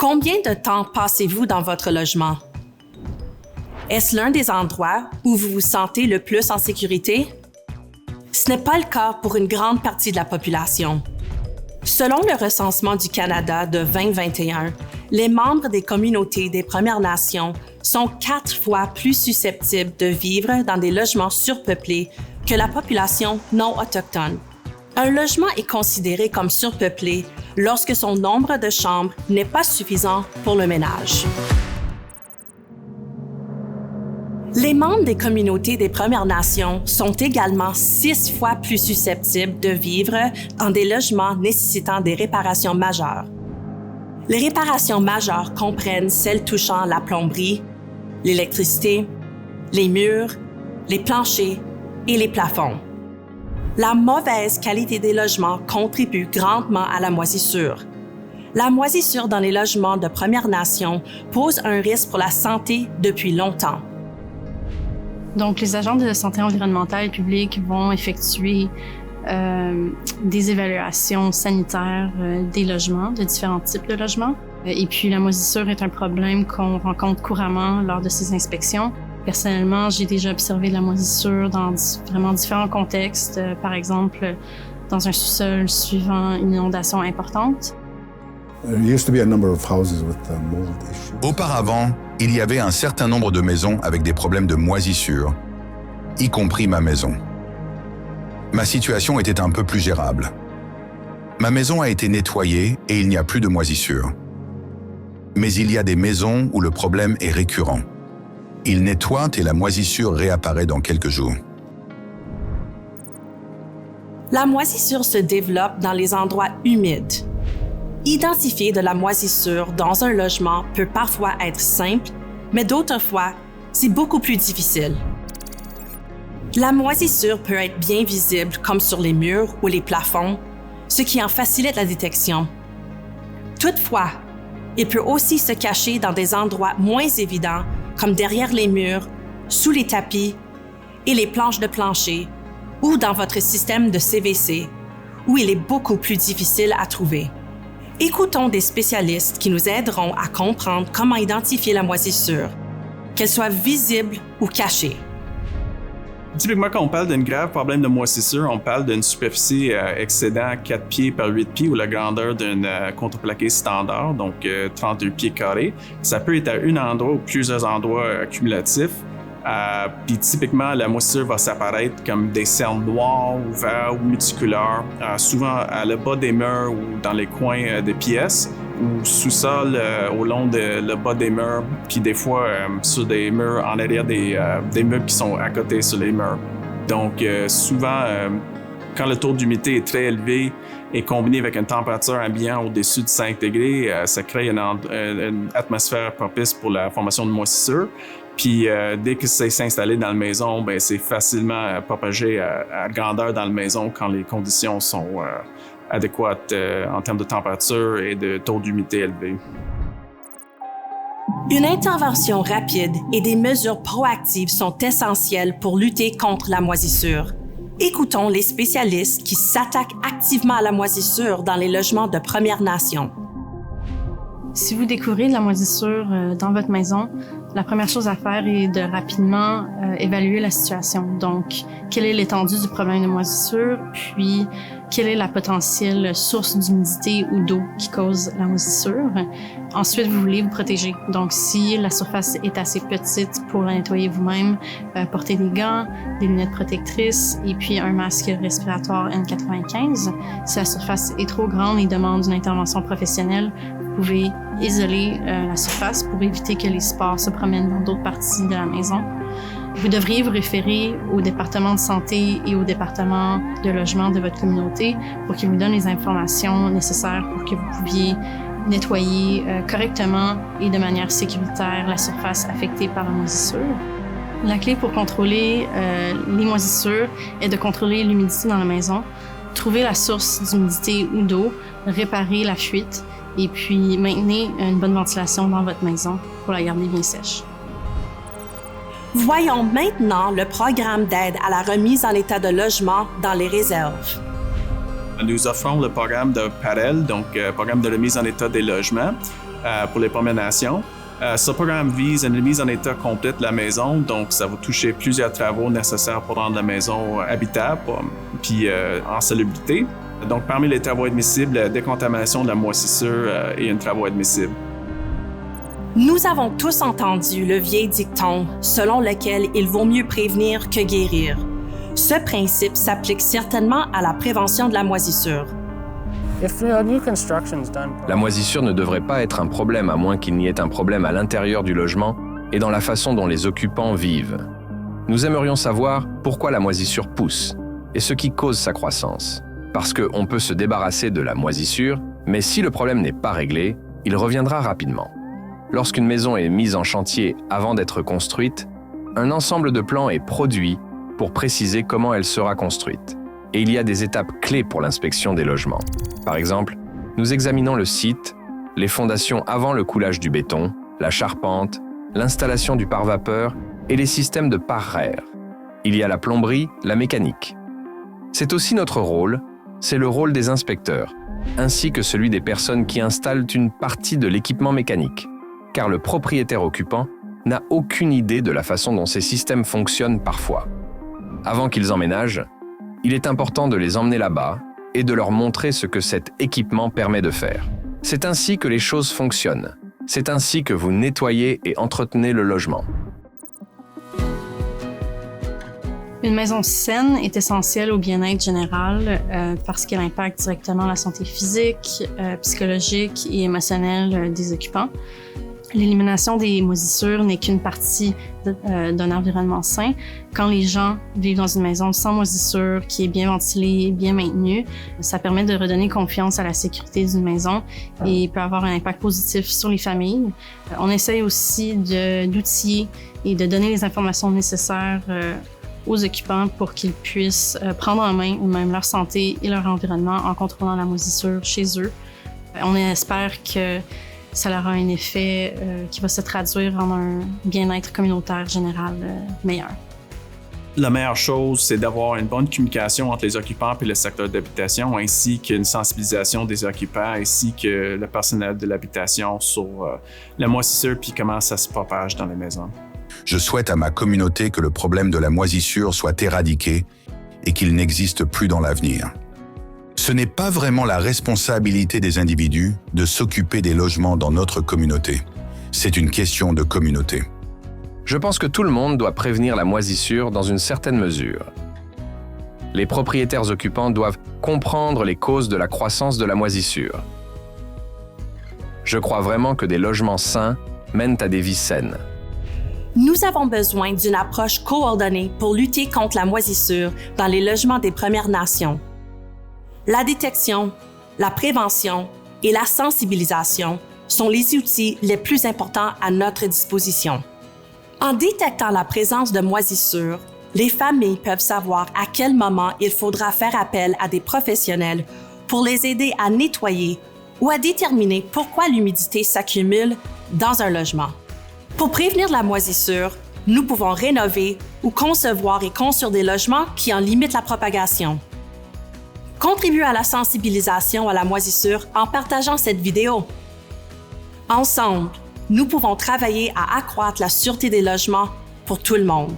Combien de temps passez-vous dans votre logement? Est-ce l'un des endroits où vous vous sentez le plus en sécurité? Ce n'est pas le cas pour une grande partie de la population. Selon le recensement du Canada de 2021, les membres des communautés des Premières Nations sont 4 fois plus susceptibles de vivre dans des logements surpeuplés que la population non autochtone. Un logement est considéré comme surpeuplé lorsque son nombre de chambres n'est pas suffisant pour le ménage. Les membres des communautés des Premières Nations sont également 6 fois plus susceptibles de vivre dans des logements nécessitant des réparations majeures. Les réparations majeures comprennent celles touchant la plomberie, l'électricité, les murs, les planchers et les plafonds. La mauvaise qualité des logements contribue grandement à la moisissure. La moisissure dans les logements de Premières Nations pose un risque pour la santé depuis longtemps. Donc, les agents de santé environnementale et publique vont effectuer des évaluations sanitaires des logements, de différents types de logements. Et puis, la moisissure est un problème qu'on rencontre couramment lors de ces inspections. Personnellement, j'ai déjà observé de la moisissure dans vraiment différents contextes. Par exemple, dans un sous-sol suivant une inondation importante. Auparavant, il y avait un certain nombre de maisons avec des problèmes de moisissure, y compris ma maison. Ma situation était un peu plus gérable. Ma maison a été nettoyée et il n'y a plus de moisissure. Mais il y a des maisons où le problème est récurrent. Ils nettoient et la moisissure réapparaît dans quelques jours. La moisissure se développe dans les endroits humides. Identifier de la moisissure dans un logement peut parfois être simple, mais d'autres fois, c'est beaucoup plus difficile. La moisissure peut être bien visible comme sur les murs ou les plafonds, ce qui en facilite la détection. Toutefois, il peut aussi se cacher dans des endroits moins évidents comme derrière les murs, sous les tapis et les planches de plancher ou dans votre système de CVC, où il est beaucoup plus difficile à trouver. Écoutons des spécialistes qui nous aideront à comprendre comment identifier la moisissure, qu'elle soit visible ou cachée. Typiquement, quand on parle d'un grave problème de moisissure, on parle d'une superficie excédant 4 pieds par 8 pieds ou la grandeur d'une contreplaqué standard, donc 32 pieds carrés. Ça peut être à un endroit ou plusieurs endroits cumulatifs. Puis typiquement, la moisissure va s'apparaître comme des cernes noires, ouverts ou multicolores, souvent à le bas des murs ou dans les coins des pièces, ou sous-sol au long de le bas des murs, puis des fois sur des murs en arrière des meubles qui sont à côté sur les murs. Donc souvent, quand le taux d'humidité est très élevé et combiné avec une température ambiante au-dessus de 5 degrés, ça crée une atmosphère propice pour la formation de moisissure. Puis dès que c'est installé dans la maison, ben c'est facilement propagé à grandeur dans la maison quand les conditions sont adéquates en termes de température et de taux d'humidité élevé. Une intervention rapide et des mesures proactives sont essentielles pour lutter contre la moisissure. Écoutons les spécialistes qui s'attaquent activement à la moisissure dans les logements de Premières Nations. Si vous découvrez de la moisissure dans votre maison, la première chose à faire est de rapidement évaluer la situation. Donc, quelle est l'étendue du problème de moisissure, puis quelle est la potentielle source d'humidité ou d'eau qui cause la moisissure. Ensuite, vous voulez vous protéger. Donc, si la surface est assez petite pour la nettoyer vous-même, portez des gants, des lunettes protectrices et puis un masque respiratoire N95. Si la surface est trop grande et demande une intervention professionnelle, vous pouvez isoler la surface pour éviter que les spores se promènent dans d'autres parties de la maison. Vous devriez vous référer au département de santé et au département de logement de votre communauté pour qu'ils vous donnent les informations nécessaires pour que vous puissiez nettoyer correctement et de manière sécuritaire la surface affectée par la moisissure. La clé pour contrôler les moisissures est de contrôler l'humidité dans la maison, trouver la source d'humidité ou d'eau, réparer la fuite et puis maintenir une bonne ventilation dans votre maison pour la garder bien sèche. Voyons maintenant le programme d'aide à la remise en état de logement dans les réserves. Nous offrons le programme de PAREL, donc programme de remise en état des logements pour les Premières Nations. Ce programme vise une remise en état complète de la maison, donc ça va toucher plusieurs travaux nécessaires pour rendre la maison habitable puis en salubrité. Donc parmi les travaux admissibles, la décontamination de la moisissure est un travail admissible. Nous avons tous entendu le vieil dicton selon lequel il vaut mieux prévenir que guérir. Ce principe s'applique certainement à la prévention de la moisissure. La moisissure ne devrait pas être un problème à moins qu'il n'y ait un problème à l'intérieur du logement et dans la façon dont les occupants vivent. Nous aimerions savoir pourquoi la moisissure pousse et ce qui cause sa croissance. Parce qu'on peut se débarrasser de la moisissure, mais si le problème n'est pas réglé, il reviendra rapidement. Lorsqu'une maison est mise en chantier avant d'être construite, un ensemble de plans est produit pour préciser comment elle sera construite. Et il y a des étapes clés pour l'inspection des logements. Par exemple, nous examinons le site, les fondations avant le coulage du béton, la charpente, l'installation du pare-vapeur et les systèmes de pare-air. Il y a la plomberie, la mécanique. C'est aussi notre rôle, c'est le rôle des inspecteurs, ainsi que celui des personnes qui installent une partie de l'équipement mécanique, car le propriétaire occupant n'a aucune idée de la façon dont ces systèmes fonctionnent parfois. Avant qu'ils emménagent, il est important de les emmener là-bas et de leur montrer ce que cet équipement permet de faire. C'est ainsi que les choses fonctionnent. C'est ainsi que vous nettoyez et entretenez le logement. Une maison saine est essentielle au bien-être général parce qu'elle impacte directement la santé physique, psychologique et émotionnelle des occupants. L'élimination des moisissures n'est qu'une partie d'un environnement sain. Quand les gens vivent dans une maison sans moisissure, qui est bien ventilée, bien maintenue, ça permet de redonner confiance à la sécurité d'une maison et peut avoir un impact positif sur les familles. On essaye aussi d'outiller et de donner les informations nécessaires aux occupants pour qu'ils puissent prendre en main eux-mêmes leur santé et leur environnement en contrôlant la moisissure chez eux. On espère que ça aura un effet qui va se traduire en un bien-être communautaire général meilleur. La meilleure chose, c'est d'avoir une bonne communication entre les occupants et le secteur d'habitation, ainsi qu'une sensibilisation des occupants, ainsi que le personnel de l'habitation sur la moisissure puis comment ça se propage dans les maisons. Je souhaite à ma communauté que le problème de la moisissure soit éradiqué et qu'il n'existe plus dans l'avenir. Ce n'est pas vraiment la responsabilité des individus de s'occuper des logements dans notre communauté. C'est une question de communauté. Je pense que tout le monde doit prévenir la moisissure dans une certaine mesure. Les propriétaires occupants doivent comprendre les causes de la croissance de la moisissure. Je crois vraiment que des logements sains mènent à des vies saines. Nous avons besoin d'une approche coordonnée pour lutter contre la moisissure dans les logements des Premières Nations. La détection, la prévention et la sensibilisation sont les outils les plus importants à notre disposition. En détectant la présence de moisissures, les familles peuvent savoir à quel moment il faudra faire appel à des professionnels pour les aider à nettoyer ou à déterminer pourquoi l'humidité s'accumule dans un logement. Pour prévenir la moisissure, nous pouvons rénover ou concevoir et construire des logements qui en limitent la propagation. Contribue à la sensibilisation à la moisissure en partageant cette vidéo. Ensemble, nous pouvons travailler à accroître la sûreté des logements pour tout le monde.